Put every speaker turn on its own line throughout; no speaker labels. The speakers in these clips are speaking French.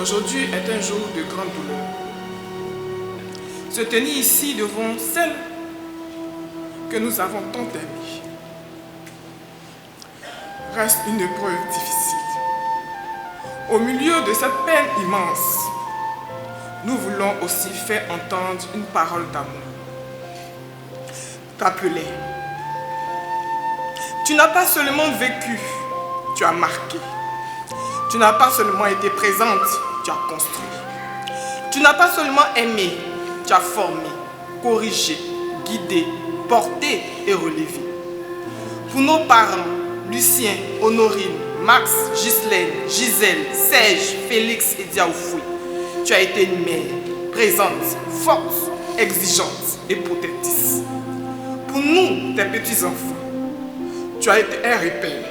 Aujourd'hui est un jour de grande douleur. Se tenir ici devant celle que nous avons tant aimée reste une épreuve difficile. Au milieu de cette peine immense, nous voulons aussi faire entendre une parole d'amour. T'appeler. Tu n'as pas seulement vécu, tu as marqué. Tu n'as pas seulement été présente, tu as construit. Tu n'as pas seulement aimé, tu as formé, corrigé, guidé, porté et relevé. Pour nos parents, Lucien, Honorine, Max, Ghislaine, Gisèle, Serge, Félix et Diaoufoué, tu as été une mère présente, forte, exigeante et protectrice. Pour nous, tes petits-enfants, tu as été un repère,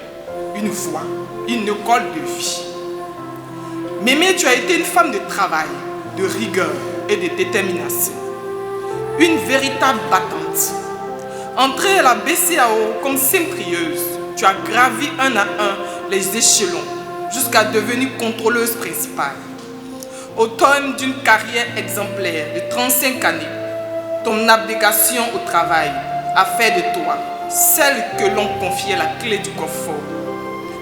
une voie, une école de vie. Mémé, tu as été une femme de travail, de rigueur et de détermination. Une véritable battante. Entrée à la BCAO comme simprieuse, tu as gravi un à un les échelons jusqu'à devenir contrôleuse principale. Au terme d'une carrière exemplaire de 35 années, ton abnégation au travail a fait de toi celle que l'on confiait la clé du confort,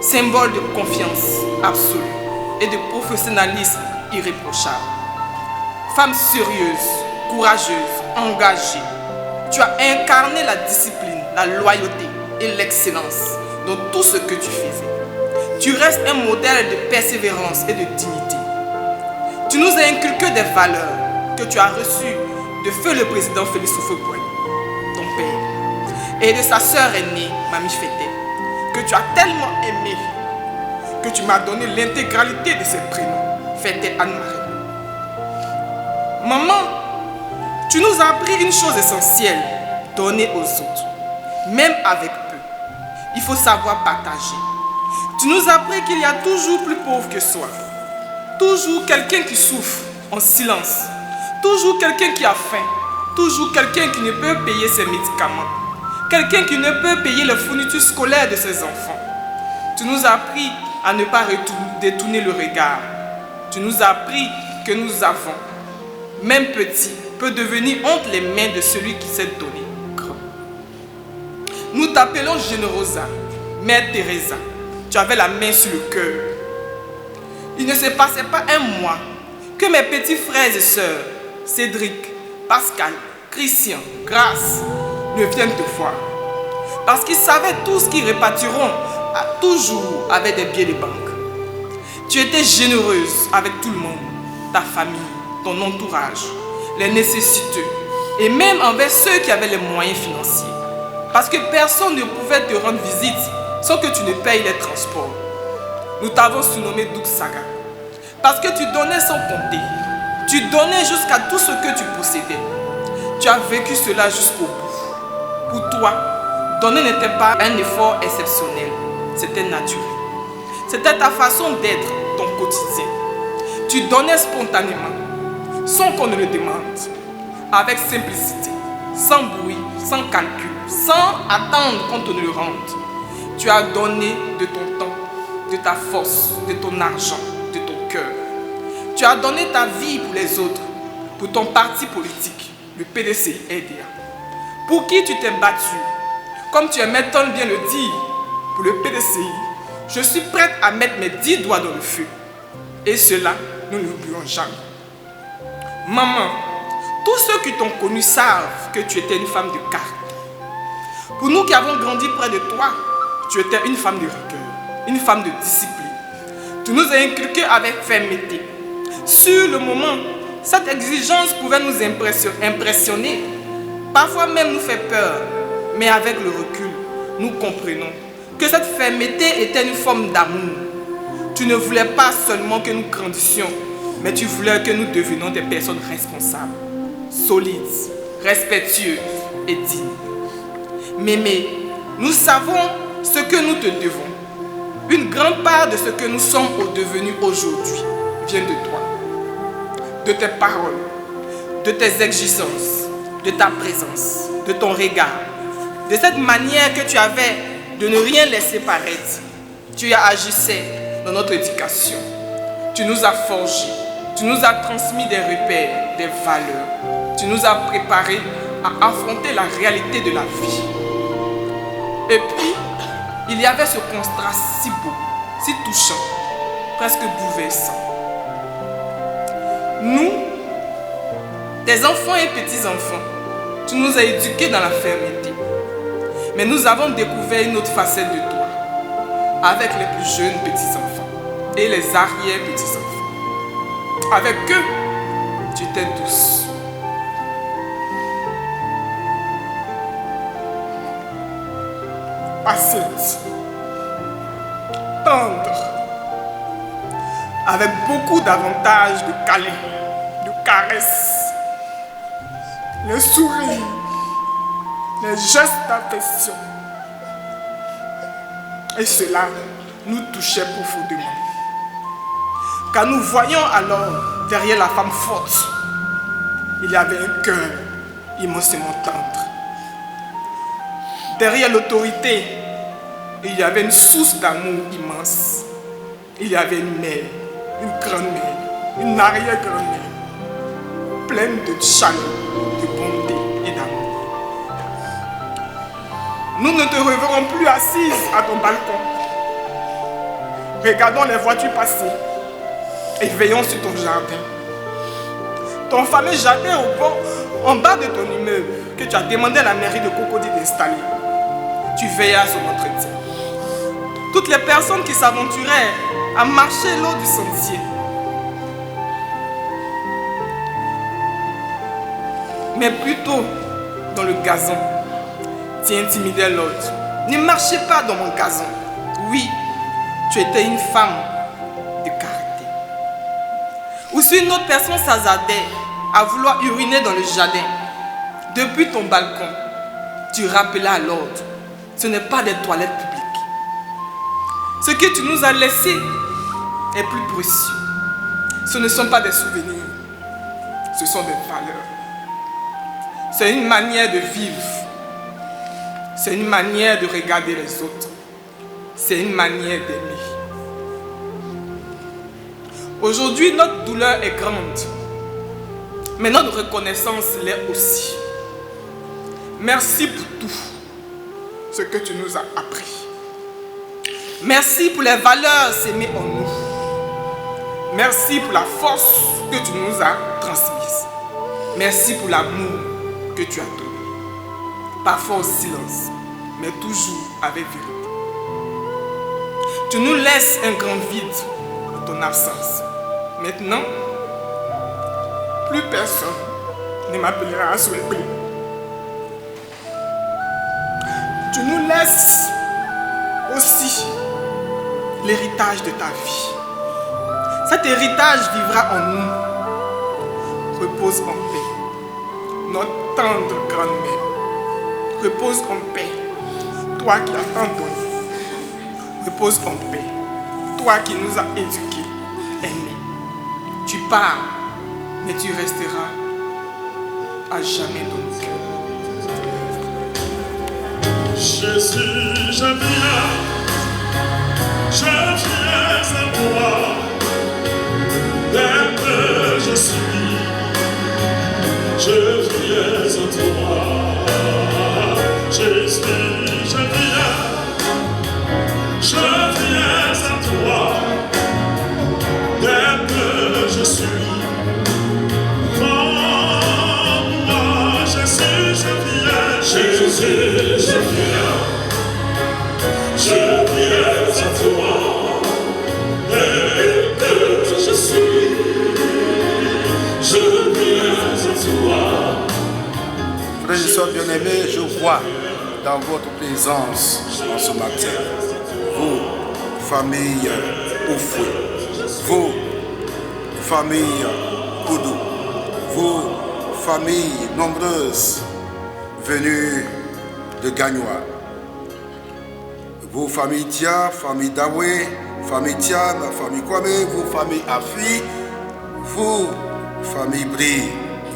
symbole de confiance absolue et de professionnalisme irréprochable. Femme sérieuse, courageuse, engagée, tu as incarné la discipline, la loyauté et l'excellence dans tout ce que tu faisais. Tu restes un modèle de persévérance et de dignité. Tu nous as inculqué des valeurs que tu as reçues de feu le président Félix Houphouët-Boigny, ton père, et de sa sœur aînée, Mamie Fété, que tu as tellement aimé que tu m'as donné l'intégralité de ses prénoms, Fété Anne-Marie. Maman, tu nous as appris une chose essentielle, donner aux autres, même avec peu. Il faut savoir partager. Tu nous as appris qu'il y a toujours plus pauvre que soi. Toujours quelqu'un qui souffre en silence. Toujours quelqu'un qui a faim. Toujours quelqu'un qui ne peut payer ses médicaments. Quelqu'un qui ne peut payer les fournitures scolaires de ses enfants. Tu nous as appris à ne pas détourner le regard. Tu nous as appris que nous avons, même petit, peut devenir entre les mains de celui qui s'est donné grand. Nous t'appelons Générosa, Mère Teresa. Tu avais la main sur le cœur. Il ne se passait pas un mois que mes petits frères et sœurs, Cédric, Pascal, Christian, Grace, ne viennent te voir. Parce qu'ils savaient tous qu'ils repartiront toujours avec des billets de banque. Tu étais généreuse avec tout le monde, ta famille, ton entourage, les nécessiteux, et même envers ceux qui avaient les moyens financiers. Parce que personne ne pouvait te rendre visite sans que tu ne payes les transports. Nous t'avons surnommé Douk Saga. Parce que tu donnais sans compter. Tu donnais jusqu'à tout ce que tu possédais. Tu as vécu cela jusqu'au bout. Pour toi, donner n'était pas un effort exceptionnel. C'était naturel. C'était ta façon d'être, ton quotidien. Tu donnais spontanément, sans qu'on ne le demande. Avec simplicité, sans bruit, sans calcul, sans attendre qu'on te le rende. Tu as donné de ton temps, de ta force, de ton argent, de ton cœur. Tu as donné ta vie pour les autres, pour ton parti politique, le PDCI-RDA, pour qui tu t'es battu. Comme tu aimais tant bien le dire, pour le PDCI, je suis prête à mettre mes 10 doigts dans le feu. Et cela, nous ne l'oublions jamais. Maman, tous ceux qui t'ont connu savent que tu étais une femme de caractère. Pour nous qui avons grandi près de toi, tu étais une femme de rigueur, une femme de discipline. Tu nous as inculqué avec fermeté. Sur le moment, cette exigence pouvait nous impressionner, parfois même nous faire peur. Mais avec le recul, nous comprenons que cette fermeté était une forme d'amour. Tu ne voulais pas seulement que nous grandissions, mais tu voulais que nous devenions des personnes responsables, solides, respectueuses et dignes. Mémé, nous savons ce que nous te devons. Une grande part de ce que nous sommes devenus aujourd'hui vient de toi, de tes paroles, de tes exigences, de ta présence, de ton regard, de cette manière que tu avais de ne rien laisser paraître. Tu agissais dans notre éducation. Tu nous as forgés, Tu nous as transmis des repères, des valeurs. Tu nous as préparés à affronter la réalité de la vie. Et puis, il y avait ce contraste si beau, si touchant, presque bouleversant. Nous, tes enfants et petits-enfants, tu nous as éduqués dans la fermeté. Mais nous avons découvert une autre facette de toi, avec les plus jeunes petits-enfants et les arrière-petits-enfants. Avec eux, tu étais douce. Patiente, tendre, avec beaucoup d'avantages de câlins, de caresses, les sourires, les gestes d'affection. Et cela nous touchait profondément. Car nous voyions alors, derrière la femme forte, il y avait un cœur immensément tendre. Derrière l'autorité, il y avait une source d'amour immense. Il y avait une mère, une grand-mère, une arrière-grand-mère, pleine de chaleur, de bonté et d'amour. Nous ne te reverrons plus assise à ton balcon. Regardons les voitures passer et veillons sur ton jardin. Ton fameux jardin au bord, en bas de ton immeuble, que tu as demandé à la mairie de Cocody d'installer. Tu veillais à son entretien. Toutes les personnes qui s'aventuraient à marcher le long du sentier. Mais plutôt dans le gazon, tu intimidais l'autre. Ne marchez pas dans mon gazon. Oui, tu étais une femme de caractère. Ou si une autre personne s'hasardait à vouloir uriner dans le jardin, depuis ton balcon, tu rappelais à l'ordre. Ce n'est pas des toilettes publiques. Ce que tu nous as laissé est plus précieux. Ce ne sont pas des souvenirs. Ce sont des valeurs. C'est une manière de vivre. C'est une manière de regarder les autres. C'est une manière d'aimer. Aujourd'hui, notre douleur est grande. Mais notre reconnaissance l'est aussi. Merci pour tout ce que tu nous as appris. Merci pour les valeurs sémées en nous. Merci pour la force que tu nous as transmise. Merci pour l'amour que tu as donné. Parfois au silence, mais toujours avec vérité. Tu nous laisses un grand vide de ton absence. Maintenant, plus personne ne m'appellera à souhaiter. Tu nous laisses aussi l'héritage de ta vie. Cet héritage vivra en nous. Repose en paix. Notre tendre grand-mère. Repose en paix. Toi qui as tant donné. Repose en paix. Toi qui nous as éduqués, aimés. Tu pars, mais tu resteras à jamais dans nos cœurs.
Jésus, je viens à toi, dès que je suis, je viens à toi. Jésus, je viens à toi, dès que je suis. Moi, Jésus, je viens, Jésus, je viens à toi, dès que je suis, je viens à toi.
Frères et sœurs bien-aimés, je vois dans votre présence en ce matin, vous, famille Oufoué, vous, famille Koudou, vous, familles nombreuses venues de Gagnoa, vous, famille Dia, famille Dawé, famille Tian, famille Kwame, vous, famille Afi, vous, famille Bri,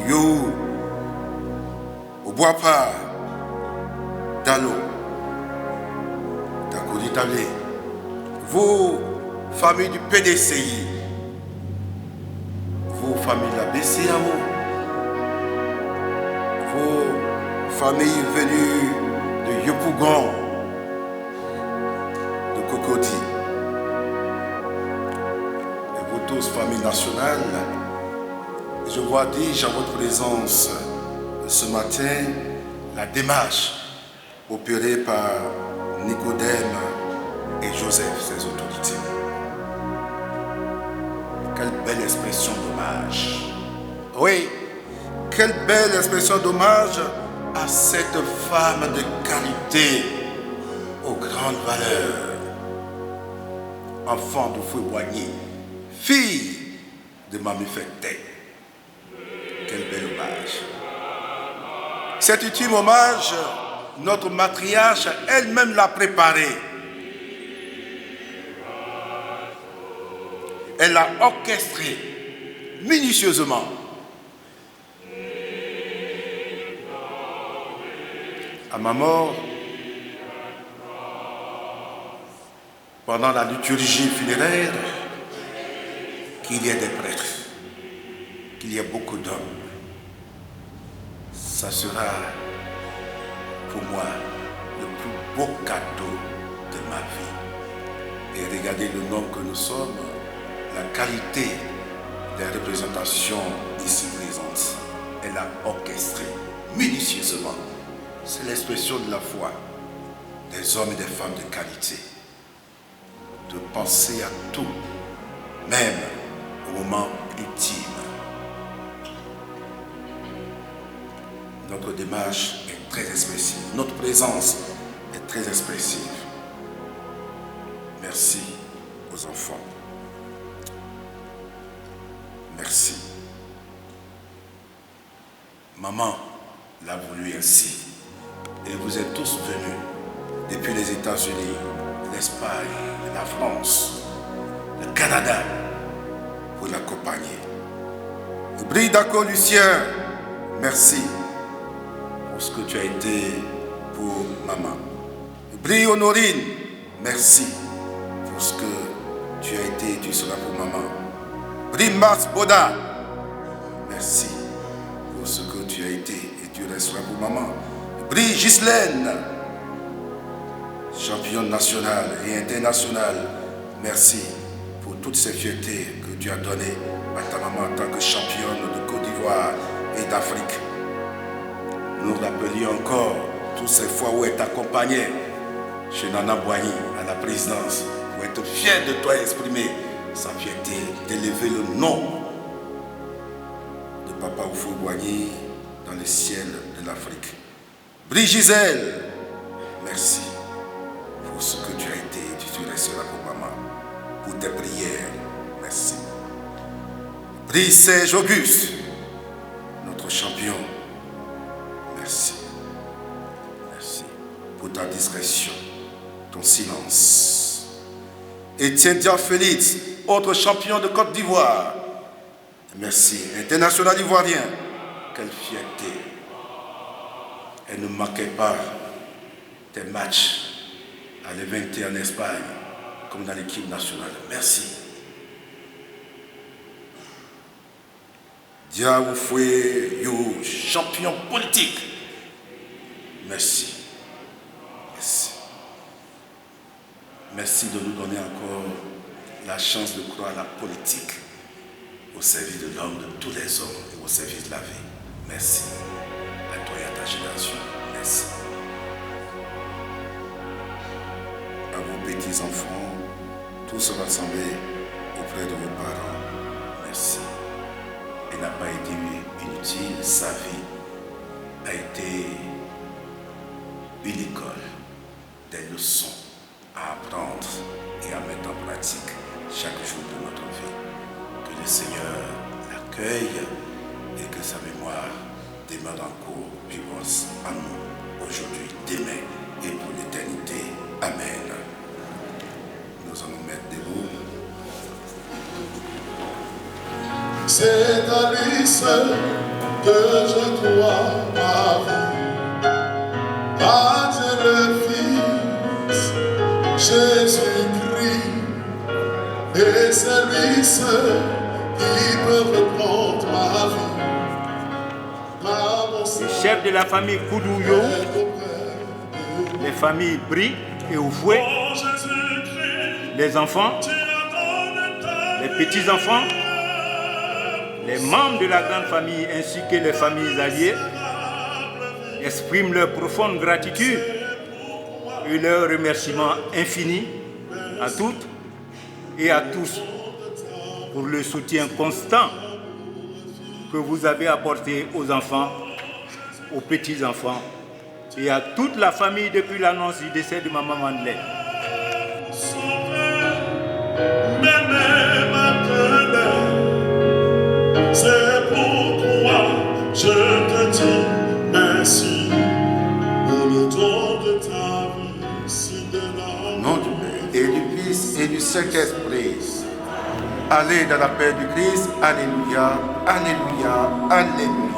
You, Boapa, Dalo, Cocody Tablé, vous, famille du PDCI, famille la BCAO, vos familles venues de Yopougon, de Cocody, et vous tous, famille nationale, je vois déjà en votre présence ce matin la démarche opérée par Nicodème et Joseph, ses autorités. Quelle belle expression d'hommage. Oui, quelle belle expression d'hommage à cette femme de qualité, aux grandes valeurs. Enfant de Fouet-Boigny, fille de Mamie Fectet. Quel bel hommage. Cet ultime hommage, notre matriarche elle-même l'a préparé. Elle l'a orchestré minutieusement. À ma mort, pendant la liturgie funéraire, qu'il y ait des prêtres, qu'il y ait beaucoup d'hommes, ça sera pour moi le plus beau cadeau de ma vie. Et regardez le nom que nous sommes, la qualité des représentations ici présentes. Elle a orchestré minutieusement. C'est l'expression de la foi des hommes et des femmes de qualité. De penser à tout, même au moment ultime. Notre démarche est très expressive. Notre présence est très expressive. Merci aux enfants. Merci. Maman l'a voulu ainsi. Et vous êtes tous venus depuis les États-Unis, l'Espagne, la France, le Canada pour l'accompagner. Brille d'accord, Lucien, merci pour ce que tu as été pour maman. Brille Honorine, merci pour ce que tu as été et tu seras pour maman. Brille Mars Boda, merci pour ce que tu as été et tu resteras pour maman. Brille Ghislaine, championne nationale et internationale, merci pour toutes ces fiertés que tu as données à ta maman en tant que championne de Côte d'Ivoire et d'Afrique. Nous rappelions encore toutes ces fois où elle t'accompagnait chez Nana Boigny à la présidence, pour être fier de toi et exprimer sa fierté d'élever le nom de Papa Houphouët-Boigny dans le ciel de l'Afrique. Brigiselle, merci pour ce que tu as été et tu resteras pour maman, pour tes prières, merci. Serge Auguste, notre champion, merci. Merci pour ta discrétion, ton silence. Etienne Dia Félix, autre champion de Côte d'Ivoire, merci. International ivoirien, quelle fierté. Elle ne manquait pas tes matchs à l'E20 en Espagne, comme dans l'équipe nationale. Merci. Dia Oufoué, champion politique. Merci. Merci. Merci de nous donner encore la chance de croire à la politique au service de l'homme, de tous les hommes et au service de la vie. Merci. À toi et à ta génération. Merci. À vos petits-enfants, tous rassemblés auprès de vos parents, merci. Elle n'a pas été inutile, sa vie a été une école, des leçons à apprendre et à mettre en pratique chaque jour de notre vie. Que le Seigneur l'accueille et que sa mémoire demeure encore vivante en nous, aujourd'hui, demain et pour l'éternité. Amen. Nous allons mettre debout.
C'est à lui seul que je dois ma vie. À Dieu le Fils, Jésus-Christ, et c'est lui seul qui peut répondre
les chefs de la famille Koudouyo, les familles Bri et Oufoué, les enfants, les petits-enfants, les membres de la grande famille ainsi que les familles alliées expriment leur profonde gratitude et leur remerciement infini à toutes et à tous pour le soutien constant que vous avez apporté aux enfants, aux petits-enfants et à toute la famille depuis l'annonce du décès de Maman Madeleine.
C'est pourquoi je te dis merci pour le don de ta vie si de l'amour.
Nom du Père et du Fils et du Saint-Esprit. Allez dans la paix du Christ. Alléluia, alléluia, alléluia.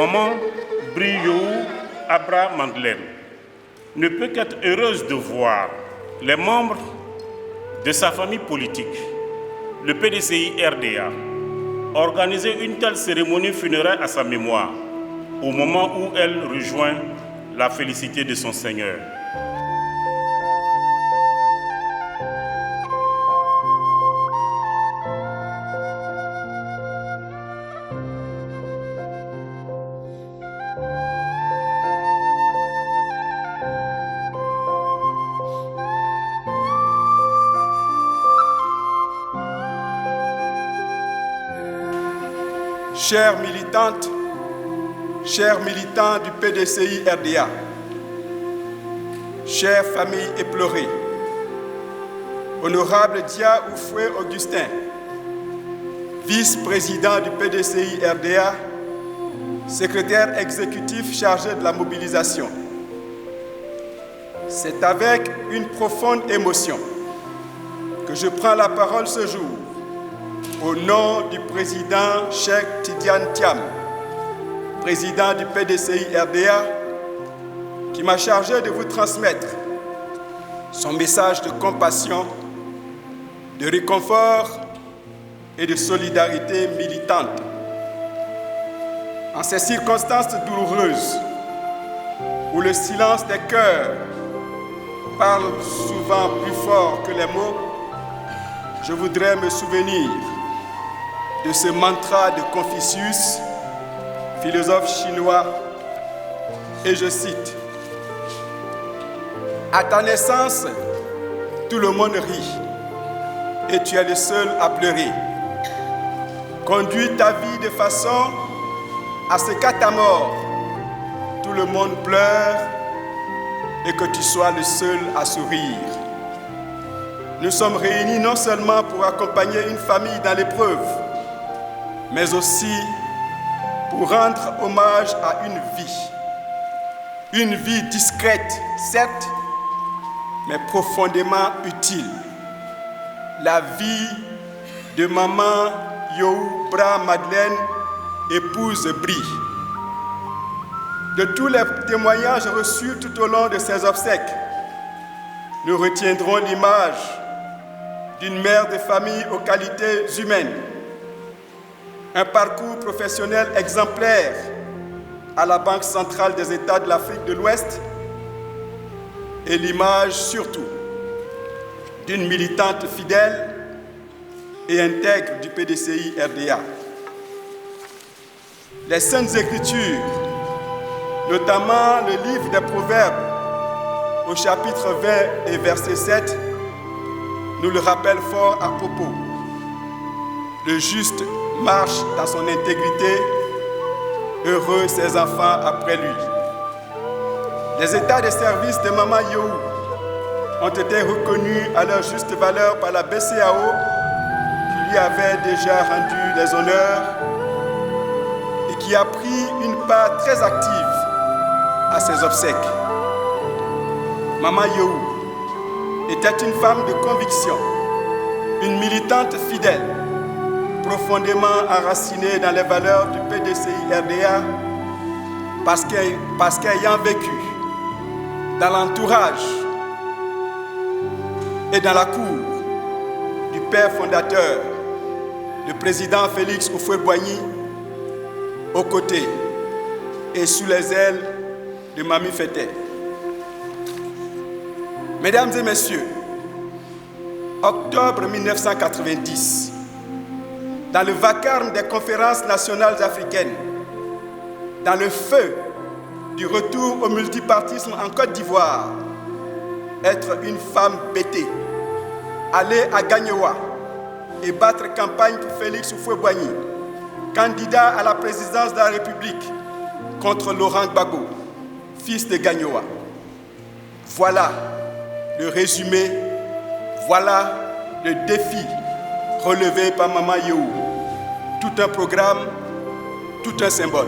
maman Briou Abra Madeleine ne peut qu'être heureuse de voir les membres de sa famille politique, le PDCI RDA, organiser une telle cérémonie funéraire à sa mémoire au moment où elle rejoint la félicité de son Seigneur.
Chères militantes, chers militants du PDCI RDA, chères familles éplorées, honorable Dia Oufoué Augustin, vice-président du PDCI RDA, secrétaire exécutif chargé de la mobilisation. C'est avec une profonde émotion que je prends la parole ce jour au nom du président Cheikh Tidiane Thiam, président du PDCI RDA, qui m'a chargé de vous transmettre son message de compassion, de réconfort et de solidarité militante. En ces circonstances douloureuses, où le silence des cœurs parle souvent plus fort que les mots, je voudrais me souvenir de ce mantra de Confucius, philosophe chinois, et je cite: « À ta naissance, tout le monde rit, et tu es le seul à pleurer. Conduis ta vie de façon à ce qu'à ta mort, tout le monde pleure et que tu sois le seul à sourire. » Nous sommes réunis non seulement pour accompagner une famille dans l'épreuve, mais aussi pour rendre hommage à une vie discrète, certes, mais profondément utile. La vie de maman Yoou Bra Madeleine, épouse Bri. De tous les témoignages reçus tout au long de ces obsèques, nous retiendrons l'image d'une mère de famille aux qualités humaines, un parcours professionnel exemplaire à la Banque centrale des États de l'Afrique de l'Ouest et l'image surtout d'une militante fidèle et intègre du PDCI RDA. Les Saintes Écritures, notamment le livre des Proverbes, au chapitre 20 et verset 7, nous le rappellent fort à propos. Le juste marche dans son intégrité, heureux ses enfants après lui. Les états de service de Maman Yoou ont été reconnus à leur juste valeur par la BCAO, qui lui avait déjà rendu les honneurs et qui a pris une part très active à ses obsèques. Maman Yoou était une femme de conviction, une militante fidèle, profondément enracinée dans les valeurs du PDCI RDA, parce qu'ayant vécu dans l'entourage et dans la cour du père fondateur, le président Félix Houphouët-Boigny, aux côtés et sous les ailes de Mami Fété. Mesdames et messieurs, octobre 1990, dans le vacarme des conférences nationales africaines, dans le feu du retour au multipartisme en Côte d'Ivoire, être une femme bêtée, aller à Gagnoa et battre campagne pour Félix Houphouët-Boigny, candidat à la présidence de la République contre Laurent Gbagbo, fils de Gagnoa. Voilà le résumé, voilà le défi relevé par Maman Yoou. Tout un programme, tout un symbole.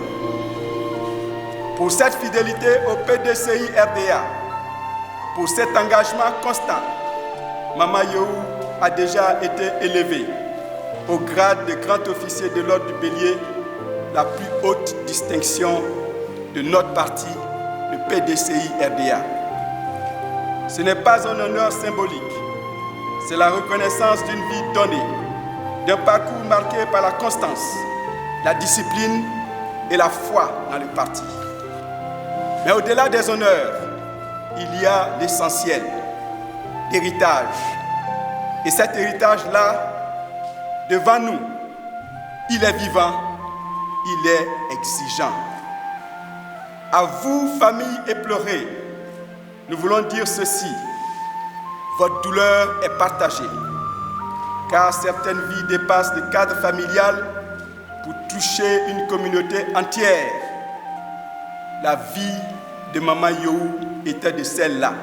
Pour cette fidélité au PDCI RDA, pour cet engagement constant, Maman Yoou a déjà été élevée au grade de grand officier de l'ordre du Bélier la plus haute distinction de notre parti, le PDCI-RDA. Ce n'est pas un honneur symbolique, c'est la reconnaissance d'une vie donnée, d'un parcours marqué par la constance, la discipline et la foi dans le parti. Mais au-delà des honneurs, il y a l'essentiel, l'héritage. Et cet héritage-là, devant nous, il est vivant, il est exigeant. À vous, famille éplorée, nous voulons dire ceci. Votre douleur est partagée, car certaines vies dépassent le cadre familial pour toucher une communauté entière. La vie de Maman Yahou était de celle-là.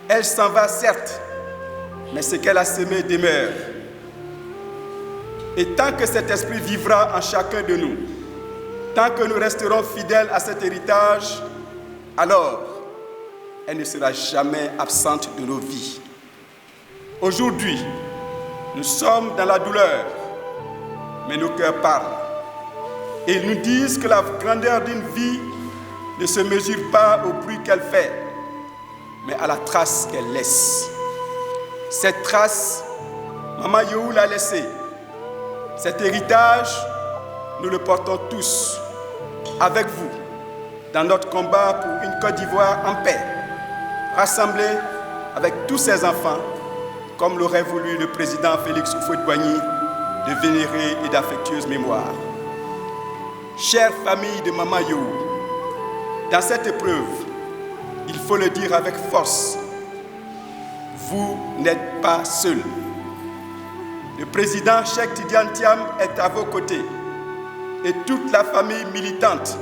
Elle s'en va certes, mais ce qu'elle a semé demeure. Et tant que cet esprit vivra en chacun de nous, tant que nous resterons fidèles à cet héritage, alors elle ne sera jamais absente de nos vies. Aujourd'hui, nous sommes dans la douleur, mais nos cœurs parlent. Et ils nous disent que la grandeur d'une vie ne se mesure pas au bruit qu'elle fait, mais à la trace qu'elle laisse. Cette trace, Maman Yahou l'a laissée. Cet héritage, nous le portons tous, avec vous, dans notre combat pour une Côte d'Ivoire en paix, rassemblée avec tous ses enfants, comme l'aurait voulu le président Félix Houphouët-Boigny, de vénérée et d'affectueuse mémoire. Chère famille de Maman Yahou, dans cette épreuve, il faut le dire avec force, vous n'êtes pas seuls. Le président Cheikh Tidiane Thiam est à vos côtés et toute la famille militante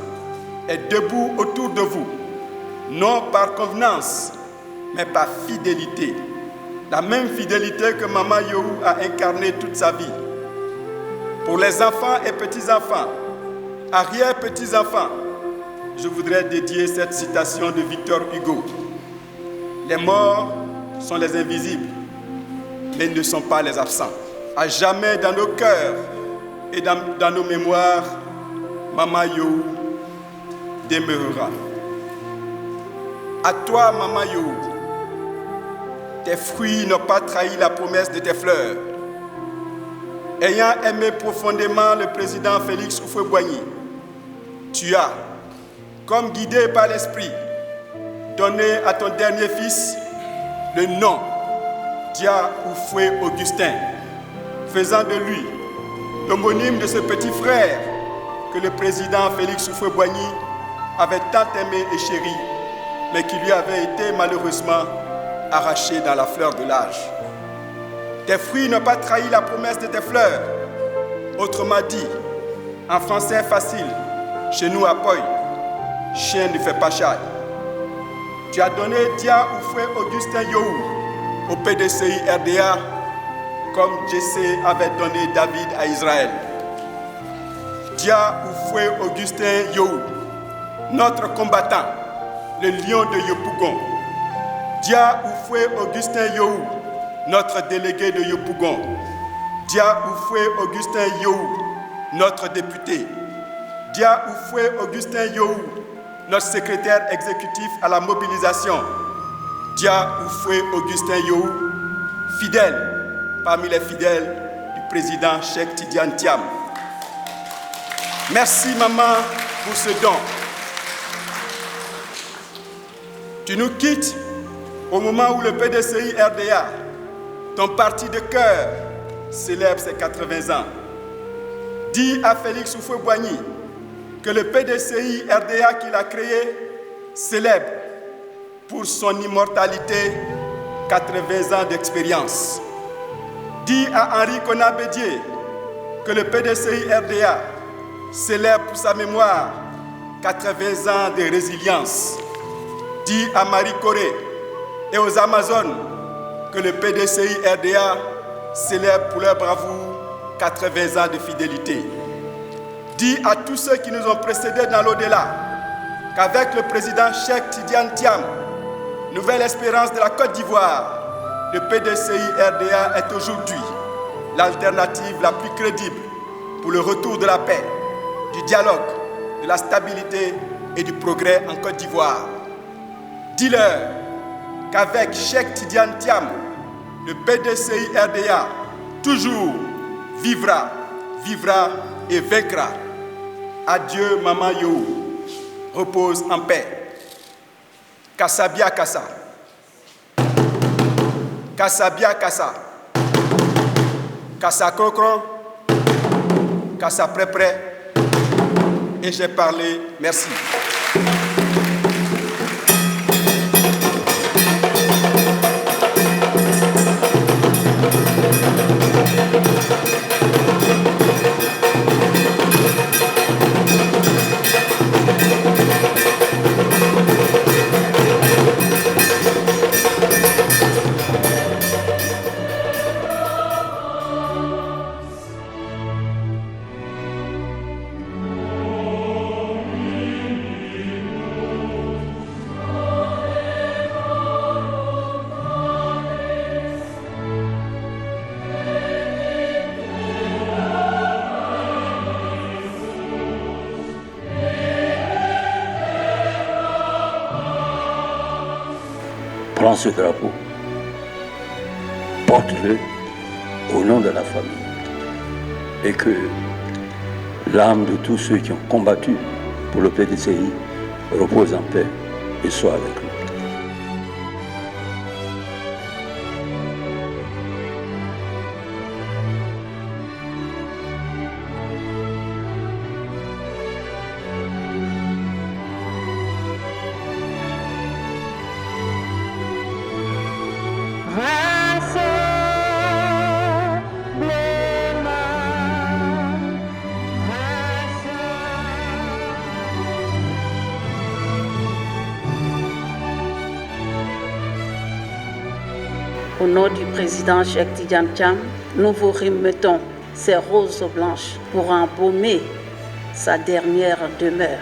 est debout autour de vous, non par convenance, mais par fidélité. La même fidélité que Maman Yahou a incarnée toute sa vie. Pour les enfants et petits-enfants, arrière-petits-enfants, je voudrais dédier cette citation de Victor Hugo. Les morts sont les invisibles, mais ils ne sont pas les absents. À jamais dans nos cœurs et dans nos mémoires, Maman Yahou demeurera. À toi, Maman Yahou, tes fruits n'ont pas trahi la promesse de tes fleurs. Ayant aimé profondément le président Félix Houphouët-Boigny, tu as, comme guidé par l'Esprit, donné à ton dernier fils le nom Dia Oufoué Augustin, faisant de lui l'homonyme de ce petit frère que le président Félix Houphouët-Boigny avait tant aimé et chéri, mais qui lui avait été malheureusement arraché dans la fleur de l'âge. Tes fruits n'ont pas trahi la promesse de tes fleurs. Autrement dit, en français facile, chez nous à Poy, chien ne fait pas chaille. Tu as donné Dia Oufoué Augustin Yahou au PDCI-RDA comme Jessé avait donné David à Israël. Dia Oufoué Augustin Yahou, notre combattant, le lion de Yopougon. Dia Oufoué Augustin Yahou, notre délégué de Yopougon. Dia Oufoué Augustin Yahou, notre député. Dia Oufoué Augustin Yahou, notre secrétaire exécutif à la mobilisation. Dia Oufoué Augustin Yahou, fidèle parmi les fidèles du président Cheikh Tidiane Thiam. Merci maman pour ce don. Tu nous quittes au moment où le PDCI-RDA, ton parti de cœur, célèbre ses 80 ans. Dis à Félix Houphouët-Boigny que le PDCI-RDA qu'il a créé célèbre pour son immortalité 80 ans d'expérience. Dis à Henri Konan Bédié que le PDCI-RDA célèbre pour sa mémoire 80 ans de résilience. Dis à Marie Corée et aux Amazones que le PDCI-RDA célèbre pour leur bravoure 80 ans de fidélité. Dis à tous ceux qui nous ont précédés dans l'au-delà qu'avec le président Cheikh Tidiane Thiam, nouvelle espérance de la Côte d'Ivoire, le PDCI-RDA est aujourd'hui l'alternative la plus crédible pour le retour de la paix, dialogue, de la stabilité et du progrès en Côte d'Ivoire. Dis-leur qu'avec Cheikh Tidiane Thiam, le PDCI RDA toujours vivra et vaincra. Adieu Maman Yo, repose en paix. Kassabia Kassa. Kassabia Kassa. Kassa Krokron. Kassa Prêt. Et j'ai parlé, merci.
Prends ce drapeau, porte-le au nom de la famille et que l'âme de tous ceux qui ont combattu pour le PDCI repose en paix et soit avec nous.
Au nom du président Cheikh Tidiane Thiam, nous vous remettons ces roses blanches pour embaumer sa dernière demeure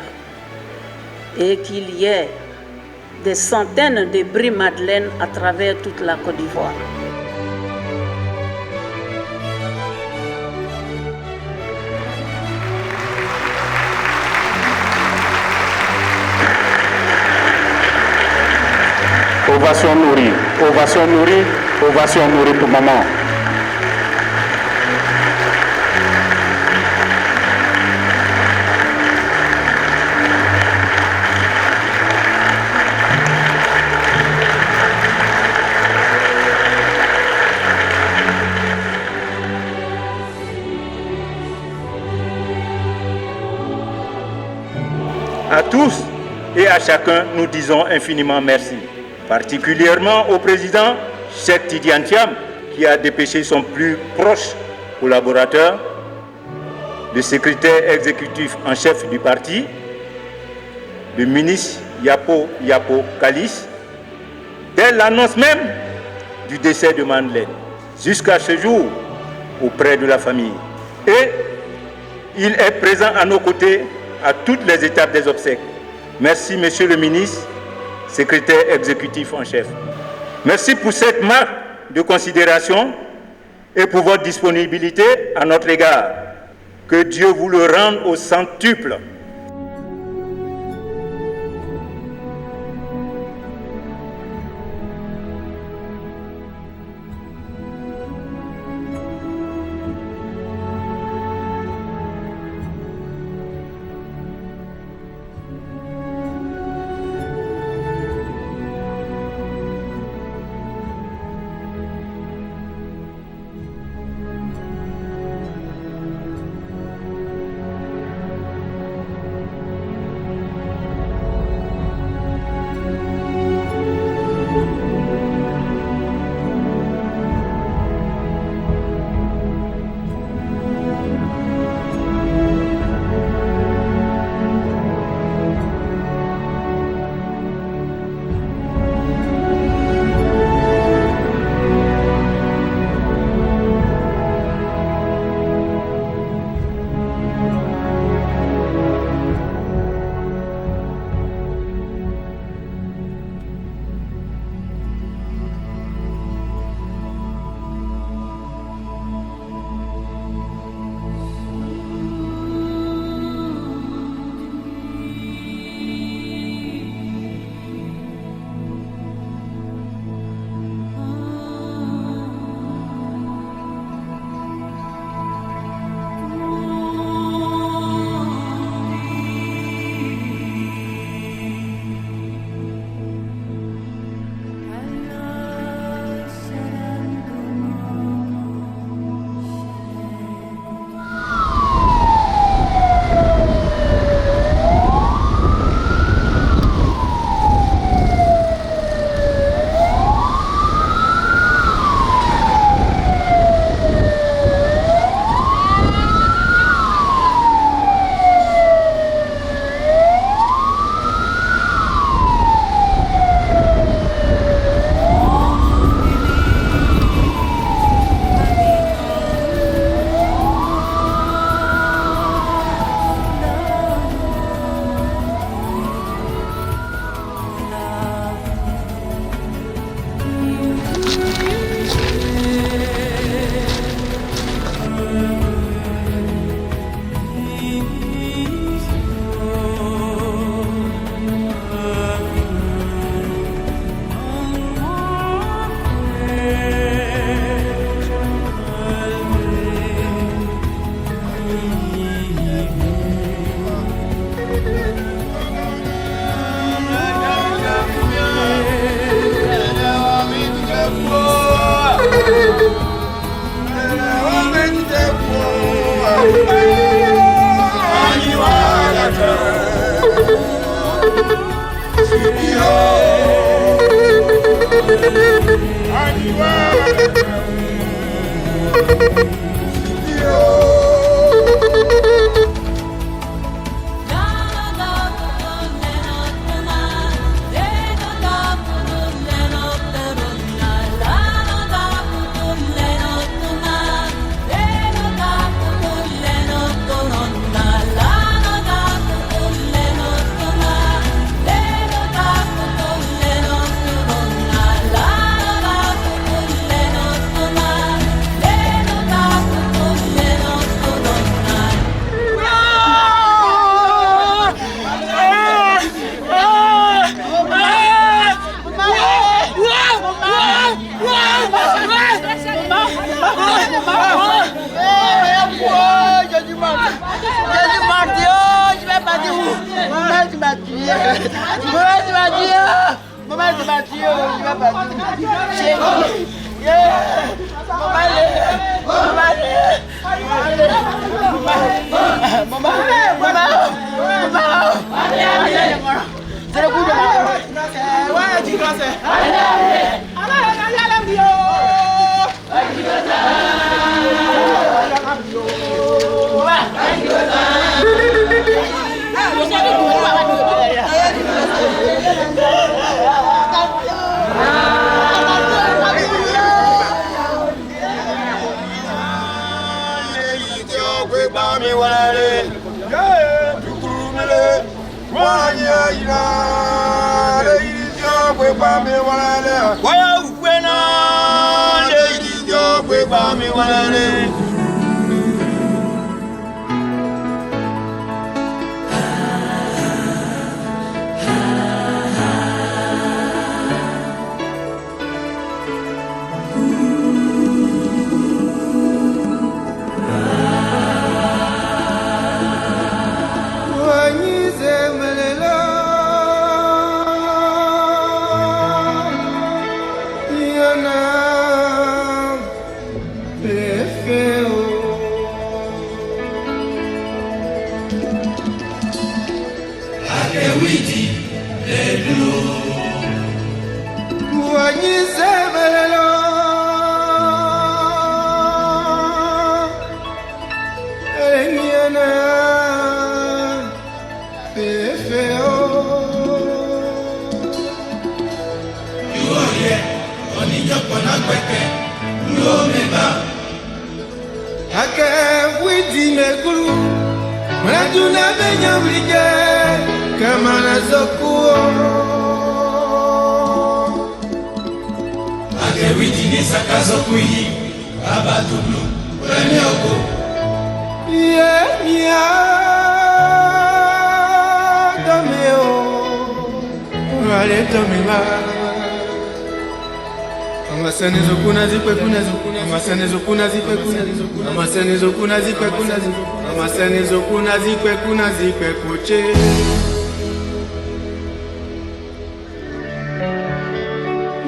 et qu'il y ait des centaines de bris-madeleines à travers toute la Côte d'Ivoire.
Ovation nourrie, ovation nourrie, ovation nourrie pour maman.
À tous et à chacun, nous disons infiniment merci. Particulièrement au président Cheikh Tidiane Thiam, qui a dépêché son plus proche collaborateur, le secrétaire exécutif en chef du parti, le ministre Yapo Kalis, dès l'annonce même du décès de Madeleine, jusqu'à ce jour auprès de la famille. Et il est présent à nos côtés à toutes les étapes des obsèques. Merci, monsieur le ministre, secrétaire exécutif en chef. Merci pour cette marque de considération et pour votre disponibilité à notre égard. Que Dieu vous le rende au centuple.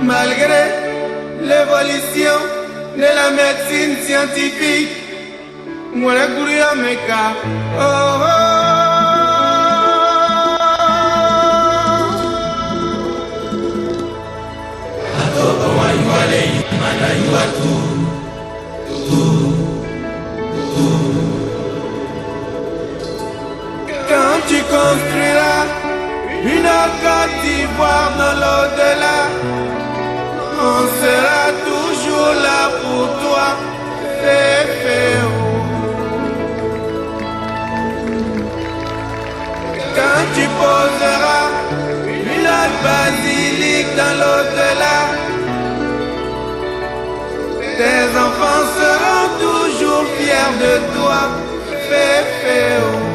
Malgré l'évolution de la médecine scientifique, moi la courir mes cas. Oh, quand tu construiras une Côte d'Ivoire dans l'au-delà, on sera toujours là pour toi, Féféo. Quand tu poseras une autre basilique dans l'au-delà, tes enfants seront toujours fiers de toi, Féféo.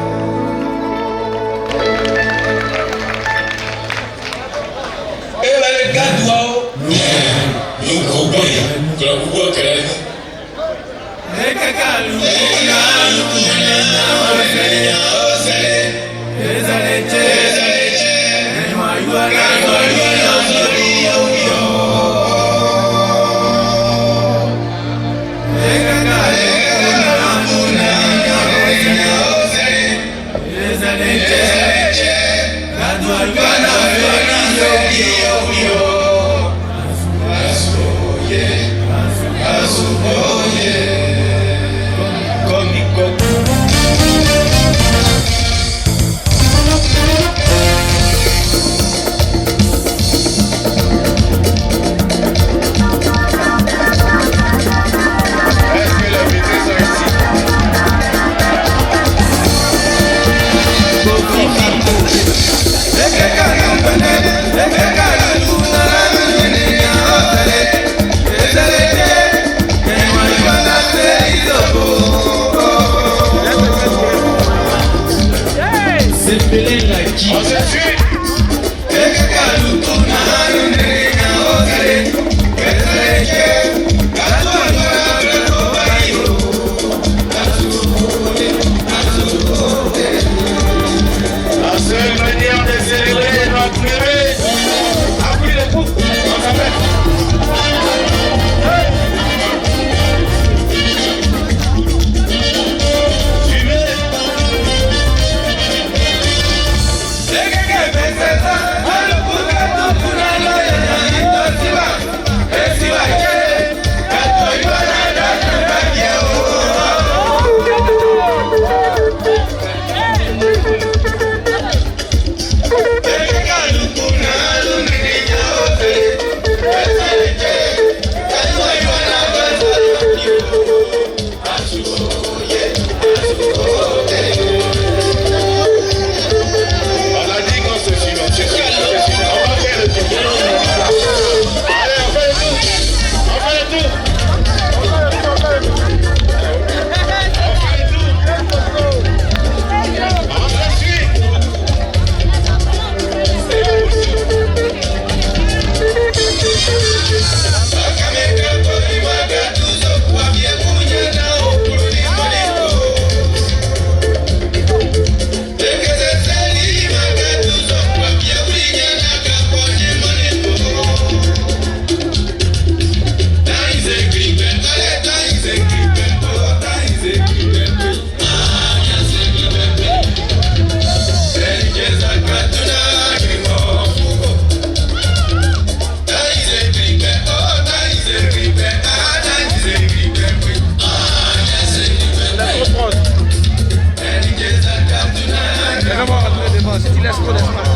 Yeah. Si tu laisses trop d'espace.